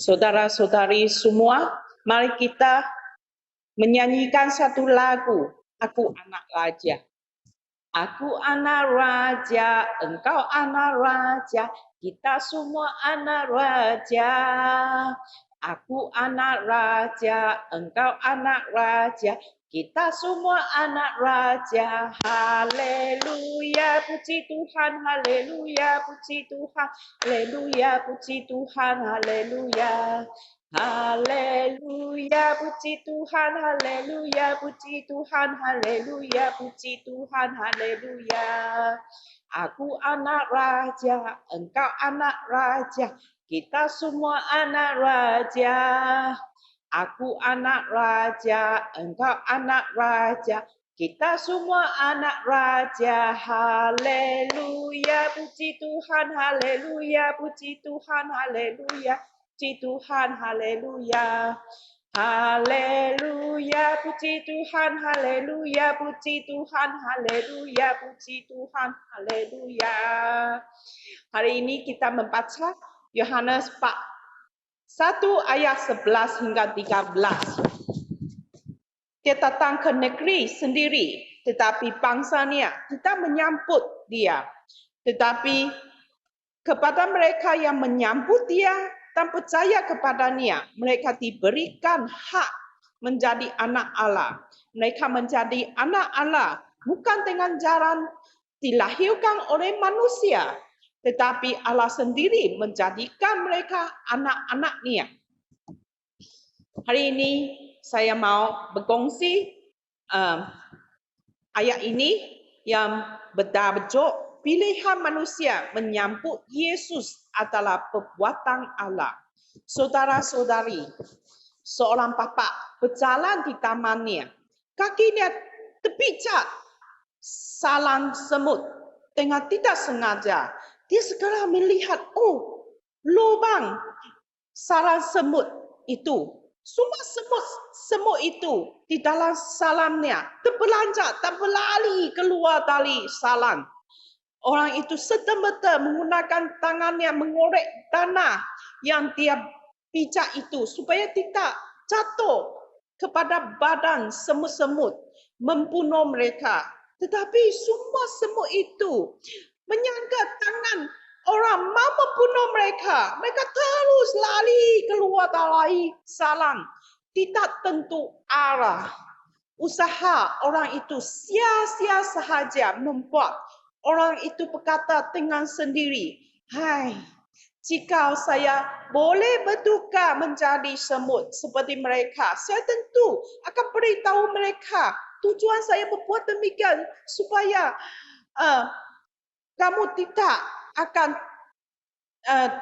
Saudara-saudari semua, mari kita menyanyikan satu lagu, Aku Anak Raja. Aku anak raja, engkau anak raja, kita semua anak raja. Aku anak raja, engkau anak raja, kita semua anak raja. Haleluya, puji Tuhan, haleluya, puji Tuhan, haleluya, puji Tuhan, haleluya. Haleluya, puji Tuhan, haleluya, puji Tuhan, haleluya, puji Tuhan, haleluya. Aku anak raja, engkau anak raja, kita semua anak raja. Aku anak raja, engkau anak raja, kita semua anak raja. Haleluya, puji Tuhan, haleluya, puji Tuhan, haleluya. Puji Tuhan, haleluya. Haleluya, puji Tuhan, haleluya, puji Tuhan, haleluya, puji Tuhan, haleluya. Hari ini kita membaca Yohanes 1 ayat 11 hingga 13. Dia datang ke negeri sendiri, tetapi bangsanya tidak menyambut dia. Tetapi kepada mereka yang menyambut dia dan percaya kepadanya, mereka diberikan hak menjadi anak Allah. Mereka menjadi anak Allah bukan dengan jalan dilahirkan oleh manusia, tetapi Allah sendiri menjadikan mereka anak-anaknya. Hari ini saya mau berkongsi ayat ini yang bertajuk pilihan manusia menyambut Yesus adalah perbuatan Allah. Saudara-saudari, seorang bapa berjalan di tamannya. Kakinya terpijak sarang semut dengan tidak sengaja. Dia segera melihat, lubang sarang semut itu. Semua semut itu di dalam sarangnya terpelanjat dan berlari keluar dari sarang. Orang itu serta-merta menggunakan tangannya mengorek tanah yang dia pijak itu supaya tidak jatuh kepada badan semut-semut membunuh mereka. Tetapi semua semut itu menyangka tangan orang mau membunuh mereka. Mereka terus lari keluar dari sarang. Tidak tentu arah. Usaha orang itu sia-sia sahaja membuat orang itu berkata dengan sendiri, "Hai, jika saya boleh bertukar menjadi semut seperti mereka, saya tentu akan beritahu mereka tujuan saya berbuat demikian supaya kamu tidak akan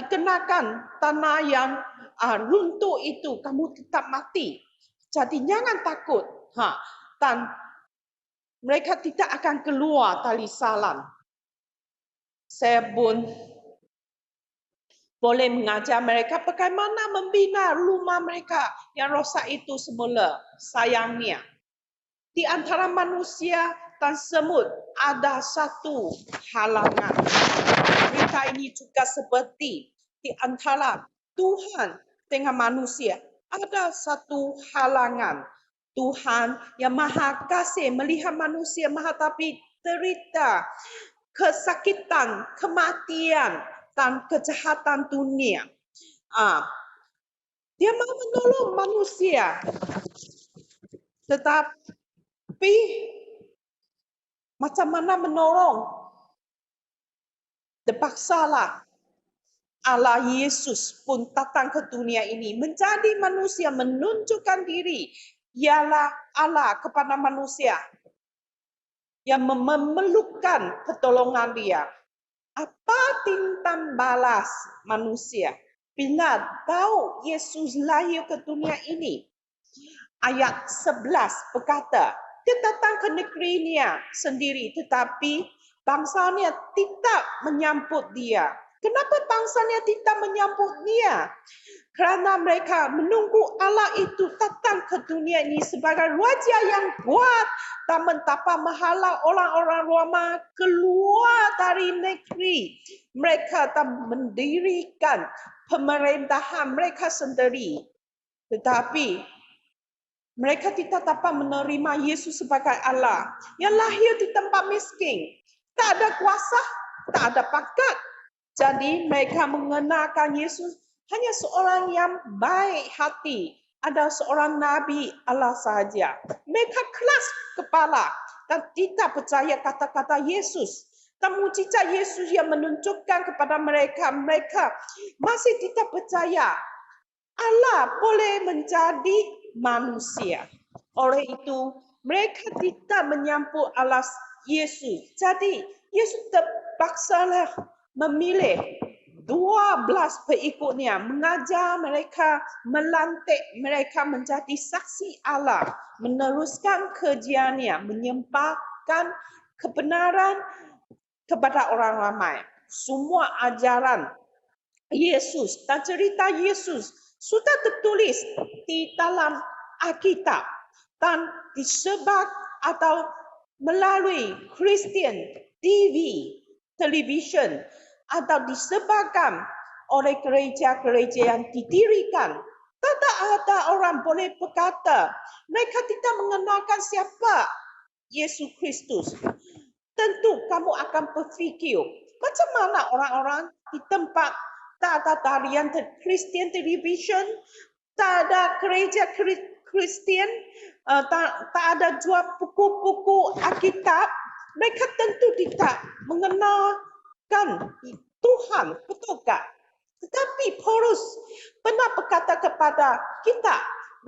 dikenakan tanah yang runtuh itu, kamu tetap mati. Jadi jangan takut." Dan mereka tidak akan keluar dari sarang. Saya pun boleh mengajar mereka bagaimana membina rumah mereka yang rosak itu semula. Sayangnya, di antara manusia dan semut ada satu halangan. Mereka ini juga seperti di antara Tuhan dengan manusia. Ada satu halangan. Tuhan yang maha kasih melihat manusia menghadapi derita, kesakitan, kematian, dan kejahatan dunia. Dia mau menolong manusia. Tetapi macam mana menolong? Terpaksalah Allah Yesus pun datang ke dunia ini menjadi manusia, menunjukkan diri ialah Allah kepada manusia yang memerlukan pertolongan dia. Apa tintan balas manusia bila tahu Yesus lahir ke dunia ini? Ayat 11 berkata, dia datang ke negerinya sendiri tetapi bangsanya tidak menyambut dia. Kenapa bangsanya tidak menyambut dia? Kerana mereka menunggu Allah itu datang ke dunia ini sebagai raja yang kuat dan mentapa menghalau orang-orang Roma keluar dari negeri mereka dan mendirikan pemerintahan mereka sendiri. Tetapi mereka tidak dapat menerima Yesus sebagai Allah yang lahir di tempat miskin. Tak ada kuasa, tak ada pangkat. Jadi mereka mengenalkan Yesus hanya seorang yang baik hati. Ada seorang Nabi Allah sahaja. Mereka keras kepala dan tidak percaya kata-kata Yesus. Dan mujizat Yesus yang menunjukkan kepada mereka, mereka masih tidak percaya Allah boleh menjadi manusia. Oleh itu, mereka tidak menyambut Allah Yesus. Jadi, Yesus terpaksalah memilih 12 pengikutnya, mengajar mereka, melantik mereka menjadi saksi Allah, meneruskan kerjanya, menyebarkan kebenaran kepada orang ramai. Semua ajaran Yesus dan cerita Yesus sudah tertulis di dalam Alkitab dan disebar atau melalui Christian TV, television atau disebarkan oleh gereja-gereja yang didirikan. Tak ada orang boleh berkata mereka tidak mengenalkan siapa Yesus Kristus. Tentu kamu akan berfikir macam mana orang-orang di tempat tak ada tarian Christian television, tak ada gereja Kristen, tak ada jual buku-buku Alkitab, mereka tentu tidak mengenalkan Tuhan, betul tak? Tetapi Paulus pernah berkata kepada kita,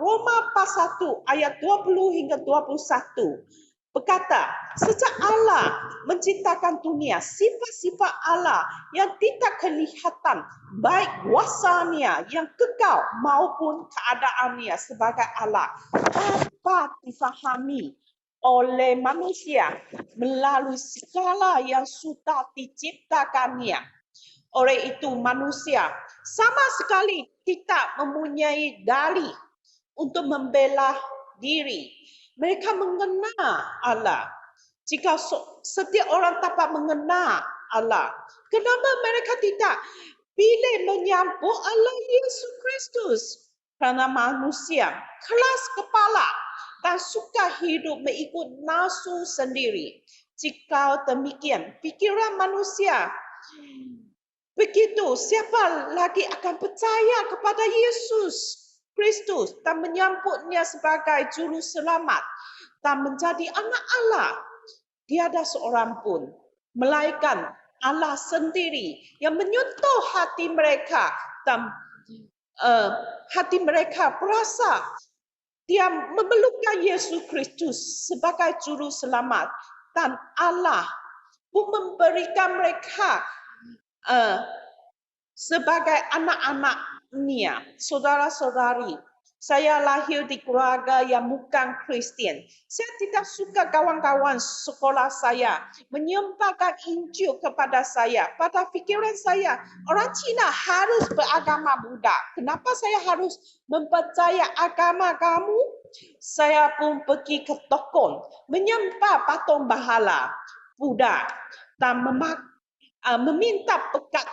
Roma pasal 1 ayat 20 hingga 21, berkata, sejak Allah menciptakan dunia, sifat-sifat Allah yang tidak kelihatan, baik kuasanya yang kekal maupun keadaannya sebagai Allah, dapat difahami oleh manusia melalui segala yang sudah diciptakannya. Oleh itu manusia sama sekali tidak mempunyai dalih untuk membela diri. Mereka mengenal Allah. Jika setiap orang dapat mengenal Allah, kenapa mereka tidak pilih menyambut Allah Yesus Kristus? Karena manusia keras kepala dan suka hidup mengikut nafsu sendiri. Jika demikian, pikiran manusia begitu, siapa lagi akan percaya kepada Yesus Kristus dan menyambutnya sebagai juru selamat dan menjadi anak Allah? Tiada seorang pun, melainkan Allah sendiri yang menyentuh hati mereka dan hati mereka berasa dia memelukkan Yesus Kristus sebagai juru selamat, dan Allah pun memberikan mereka sebagai anak-anaknya. Saudara-saudari, saya lahir di keluarga yang bukan Kristen. Saya tidak suka kawan-kawan sekolah saya menyebarkan Injil kepada saya. Pada fikiran saya, orang Cina harus beragama Buddha. Kenapa saya harus mempercaya agama kamu? Saya pun pergi ke toko menyembah patung berhala Buddha dan meminta pekat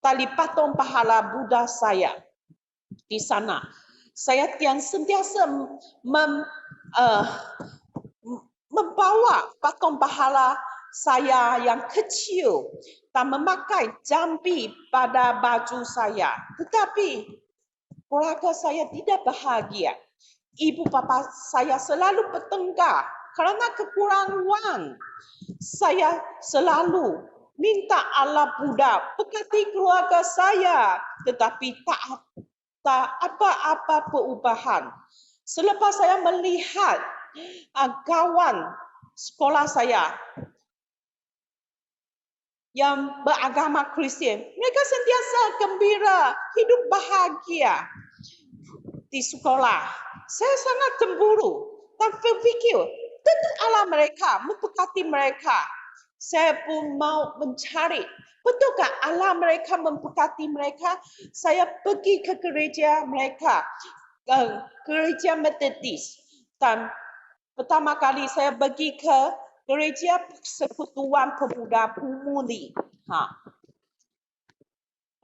tali patung pahala Buddha saya di sana. Saya yang sentiasa membawa patung pahala saya yang kecil dan memakai jambi pada baju saya. Tetapi keluarga saya tidak bahagia. Ibu bapa saya selalu bertengkar karena kekurangan. Saya selalu minta Allah Buddha berkati keluarga saya, tetapi tak apa-apa perubahan. Selepas saya melihat kawan sekolah saya yang beragama Kristen, mereka sentiasa gembira, hidup bahagia di sekolah. Saya sangat cemburu dan berfikir, tentu Allah mereka memberkati mereka. Saya pun mau mencari, betulkah Allah mereka memberkati mereka? Saya pergi ke gereja mereka, gereja Metodis. Dan pertama kali saya pergi ke gereja Persekutuan Pemuda Pemudi.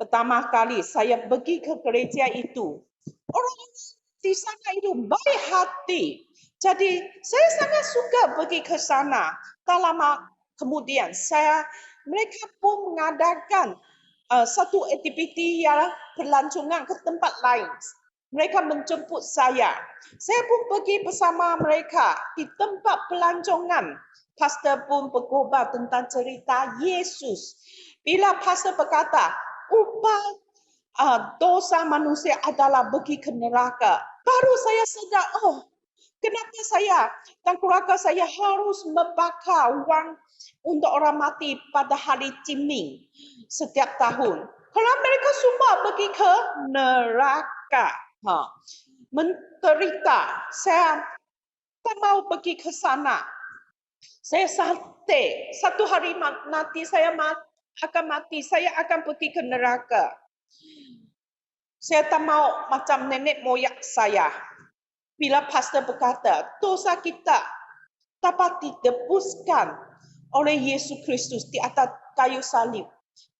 pertama kali saya pergi ke gereja itu, orang di sana itu baik hati. Jadi saya sangat suka pergi ke sana. Tak lama kemudian mereka pun mengadakan satu aktiviti yang pelancongan ke tempat lain. Mereka menjemput saya. Saya pun pergi bersama mereka di tempat pelancongan. Pastor pun berkhabar tentang cerita Yesus. Bila pastor berkata, upah dosa manusia adalah pergi ke neraka, baru saya sedar, oh, kenapa saya dan keluarga saya harus membakar wang untuk orang mati pada hari Ciming setiap tahun. Kalau mereka semua pergi ke neraka, menderita. Saya tak mau pergi ke sana. Saya santai. Satu hari nanti saya akan mati. Saya akan pergi ke neraka. Saya tak mau macam nenek moyang saya. Bila pastor berkata, dosa kita dapat ditebuskan oleh Yesus Kristus di atas kayu salib.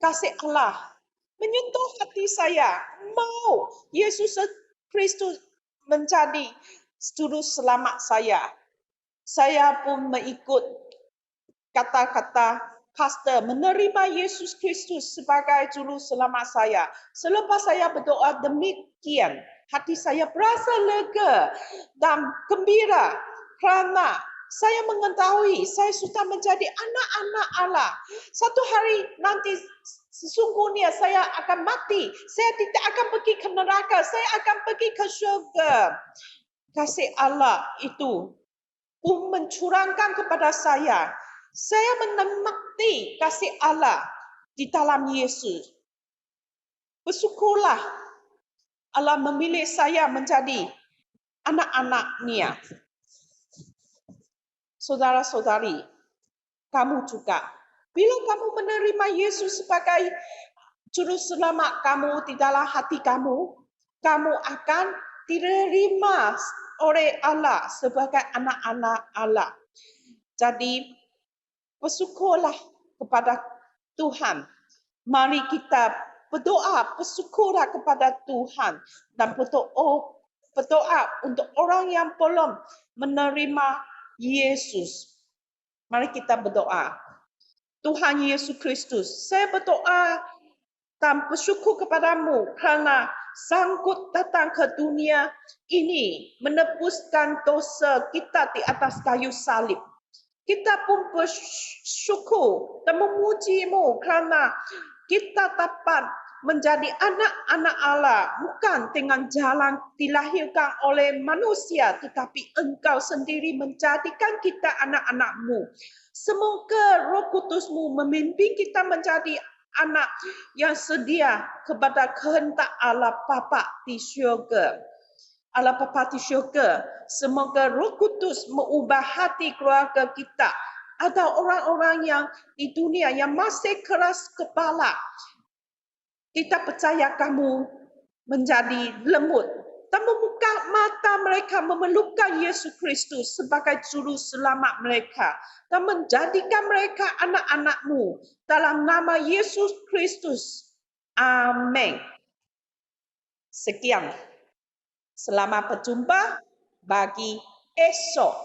Kasih Allah menyentuh hati saya. Mau Yesus Kristus menjadi juru selamat saya. Saya pun mengikut kata-kata pastor, menerima Yesus Kristus sebagai juru selamat saya. Selepas saya berdoa demikian, hati saya berasa lega dan gembira kerana saya mengetahui saya sudah menjadi anak-anak Allah. Satu hari nanti sesungguhnya saya akan mati. Saya tidak akan pergi ke neraka. Saya akan pergi ke syurga. Kasih Allah itu pun mencurahkan kepada saya. Saya menikmati kasih Allah di dalam Yesus. Bersyukurlah Allah memilih saya menjadi anak-anak-Nya. Saudara-saudari, kamu juga. Bila kamu menerima Yesus sebagai juru selamat kamu di dalam hati kamu, kamu akan diterima oleh Allah sebagai anak-anak Allah. Jadi, bersyukurlah kepada Tuhan. Mari kita berdoa, bersyukurlah kepada Tuhan dan berdoa untuk orang yang belum menerima Yesus. Mari kita berdoa. Tuhan Yesus Kristus, saya berdoa dan bersyukur kepadamu kerana sanggup datang ke dunia ini menebuskan dosa kita di atas kayu salib. Kita pun bersyukur dan memuji-Mu kerana kita dapat menjadi anak-anak Allah bukan dengan jalan dilahirkan oleh manusia, tetapi Engkau sendiri menjadikan kita anak-anak-Mu. Semoga Roh Kudus-Mu memimpin kita menjadi anak yang sedia kepada kehendak Allah Bapa di syurga. Allah Bapa di syurga, semoga Roh Kudus mengubah hati keluarga kita. Ada orang-orang yang di dunia yang masih keras kepala. Kita percaya kamu menjadi lembut dan membuka mata mereka memerlukan Yesus Kristus sebagai juru selamat mereka dan menjadikan mereka anak-anak-Mu dalam nama Yesus Kristus. Amin. Sekian. Selamat berjumpa bagi esok.